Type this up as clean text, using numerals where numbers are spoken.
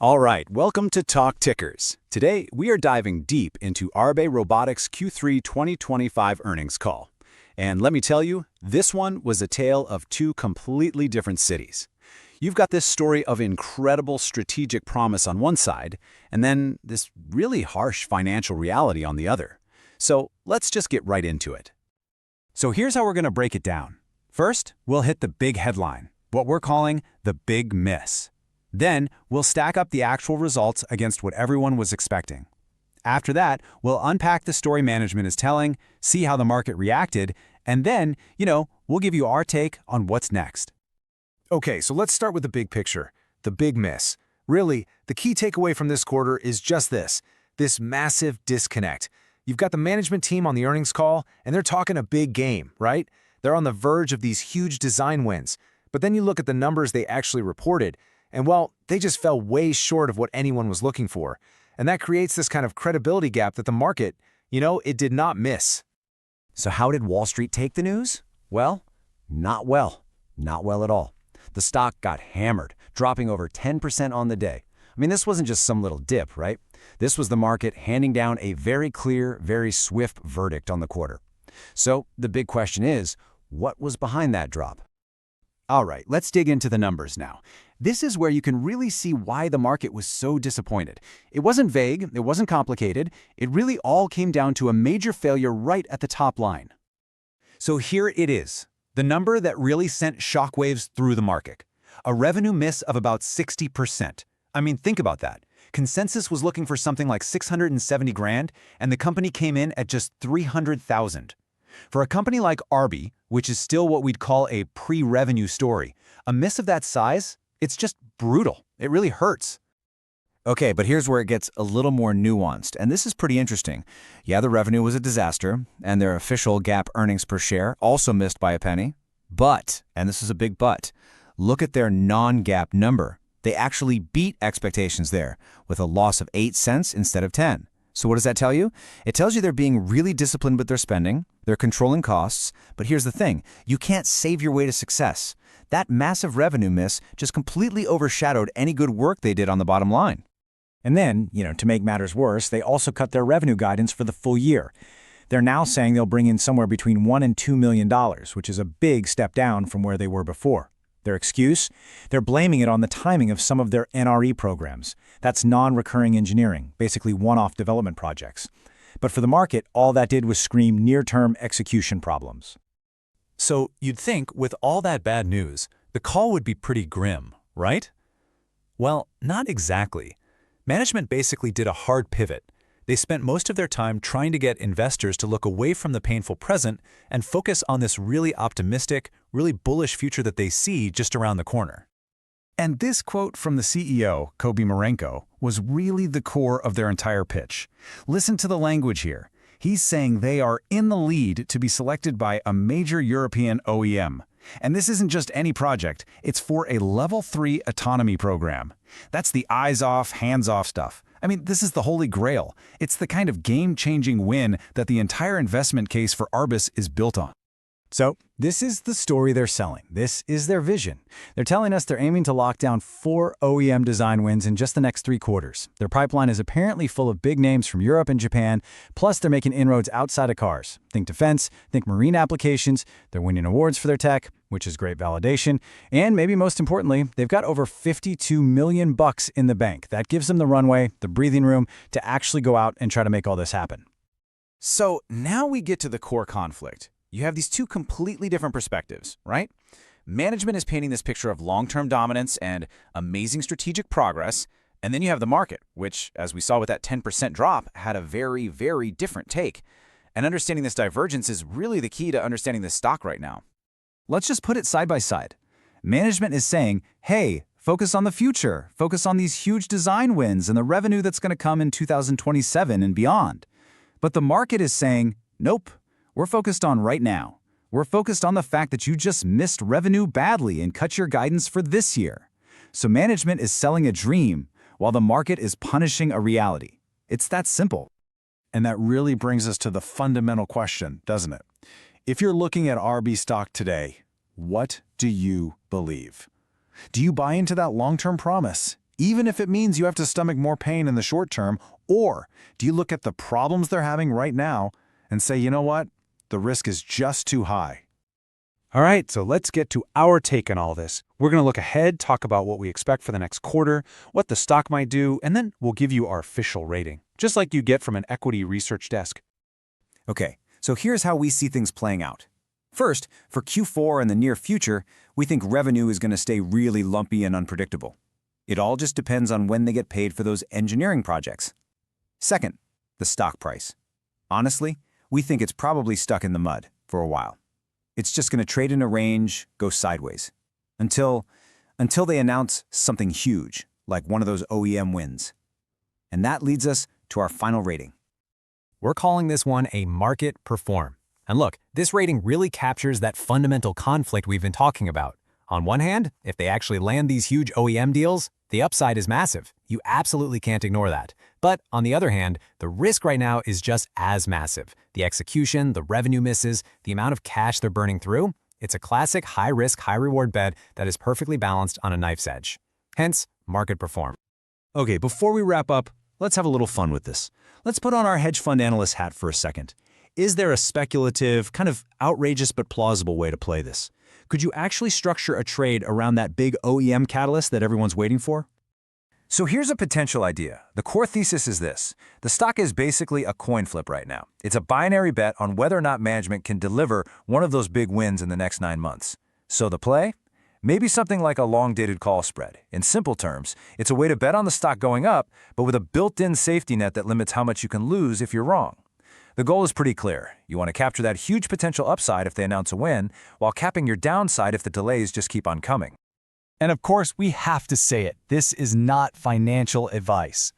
All right, welcome to Talk Tickers. Today, we are diving deep into Arbe Robotics Q3 2025 earnings call. And let me tell you, this one was a tale of two completely different cities. You've got this story of incredible strategic promise on one side, and then this really harsh financial reality on the other. So let's just get right into it. So here's how we're going to break it down. First, we'll hit the big headline, what we're calling the big miss. Then, we'll stack up the actual results against what everyone was expecting. After that, we'll unpack the story management is telling, see how the market reacted, and then, we'll give you our take on what's next. Okay, so let's start with the big picture, the big miss. Really, the key takeaway from this quarter is just this massive disconnect. You've got the management team on the earnings call, and they're talking a big game, right? They're on the verge of these huge design wins. But then you look at the numbers they actually reported, and well, they just fell way short of what anyone was looking for. And that creates this kind of credibility gap that the market, it did not miss. So how did Wall Street take the news? Well, not well. Not well at all. The stock got hammered, dropping over 10% on the day. I mean, this wasn't just some little dip, right? This was the market handing down a very clear, very swift verdict on the quarter. So the big question is, what was behind that drop? All right, let's dig into the numbers now. This is where you can really see why the market was so disappointed. It wasn't vague, it wasn't complicated, it really all came down to a major failure right at the top line. So here it is, the number that really sent shockwaves through the market. A revenue miss of about 60%. I mean, think about that. Consensus was looking for something like 670 grand, and the company came in at just 300,000. For a company like Arbe, which is still what we'd call a pre-revenue story, a miss of that size, it's just brutal. It really hurts. Okay, but here's where it gets a little more nuanced, and this is pretty interesting. Yeah, the revenue was a disaster, and their official GAAP earnings per share also missed by a penny. But, and this is a big but, look at their non-GAAP number. They actually beat expectations there, with a loss of 8 cents instead of 10. So what does that tell you? It tells you they're being really disciplined with their spending, they're controlling costs, but here's the thing, you can't save your way to success. That massive revenue miss just completely overshadowed any good work they did on the bottom line. And then, to make matters worse, they also cut their revenue guidance for the full year. They're now saying they'll bring in somewhere between $1 and $2 million, which is a big step down from where they were before. Their excuse? They're blaming it on the timing of some of their NRE programs. That's non-recurring engineering, basically one-off development projects. But for the market, all that did was scream near-term execution problems. So you'd think with all that bad news, the call would be pretty grim, right? Well, not exactly. Management basically did a hard pivot. They spent most of their time trying to get investors to look away from the painful present and focus on this really optimistic, really bullish future that they see just around the corner. And this quote from the CEO, Kobi Marenko, was really the core of their entire pitch. Listen to the language here. He's saying they are in the lead to be selected by a major European OEM. And this isn't just any project, it's for a Level 3 autonomy program. That's the eyes-off, hands-off stuff. I mean, this is the holy grail. It's the kind of game-changing win that the entire investment case for Arbis is built on. So, this is the story they're selling. This is their vision. They're telling us they're aiming to lock down 4 OEM design wins in just the next 3 quarters. Their pipeline is apparently full of big names from Europe and Japan, plus they're making inroads outside of cars. Think defense, think marine applications. They're winning awards for their tech, which is great validation. And maybe most importantly, they've got over $52 million in the bank. That gives them the runway, the breathing room to actually go out and try to make all this happen. So now we get to the core conflict. You have these two completely different perspectives, right? Management is painting this picture of long-term dominance and amazing strategic progress, and then you have the market, which, as we saw with that 10% drop, had a very, very different take. And understanding this divergence is really the key to understanding this stock right now. Let's just put it side by side. Management is saying, hey, focus on the future, focus on these huge design wins and the revenue that's going to come in 2027 and beyond. But the market is saying, nope. We're focused on right now. We're focused on the fact that you just missed revenue badly and cut your guidance for this year. So management is selling a dream while the market is punishing a reality. It's that simple. And that really brings us to the fundamental question, doesn't it? If you're looking at Arbe stock today, what do you believe? Do you buy into that long-term promise? even if it means you have to stomach more pain in the short term? Or do you look at the problems they're having right now and say, you know what, the risk is just too high? All right, so let's get to our take on all this. We're going to look ahead, talk about what we expect for the next quarter, what the stock might do, and then we'll give you our official rating, just like you get from an equity research desk. Okay, so here's how we see things playing out. First, for Q4 and the near future, we think revenue is going to stay really lumpy and unpredictable. It all just depends on when they get paid for those engineering projects. Second, the stock price. Honestly, we think it's probably stuck in the mud for a while. It's just going to trade in a range, go sideways, until they announce something huge, like one of those OEM wins. And that leads us to our final rating. We're calling this one a market perform. And look, this rating really captures that fundamental conflict we've been talking about. On one hand, if they actually land these huge OEM deals, the upside is massive. You absolutely can't ignore that. But on the other hand, the risk right now is just as massive. The execution, the revenue misses, the amount of cash they're burning through, it's a classic high-risk, high-reward bet that is perfectly balanced on a knife's edge. Hence, market perform. Okay, before we wrap up, let's have a little fun with this. Let's put on our hedge fund analyst hat for a second. Is there a speculative, kind of outrageous but plausible way to play this? Could you actually structure a trade around that big OEM catalyst that everyone's waiting for? So here's a potential idea. The core thesis is this. The stock is basically a coin flip right now. It's a binary bet on whether or not management can deliver one of those big wins in the next 9 months. So the play? Maybe something like a long-dated call spread. In simple terms, it's a way to bet on the stock going up, but with a built-in safety net that limits how much you can lose if you're wrong. The goal is pretty clear. You want to capture that huge potential upside if they announce a win, while capping your downside if the delays just keep on coming. And of course, we have to say it. This is not financial advice.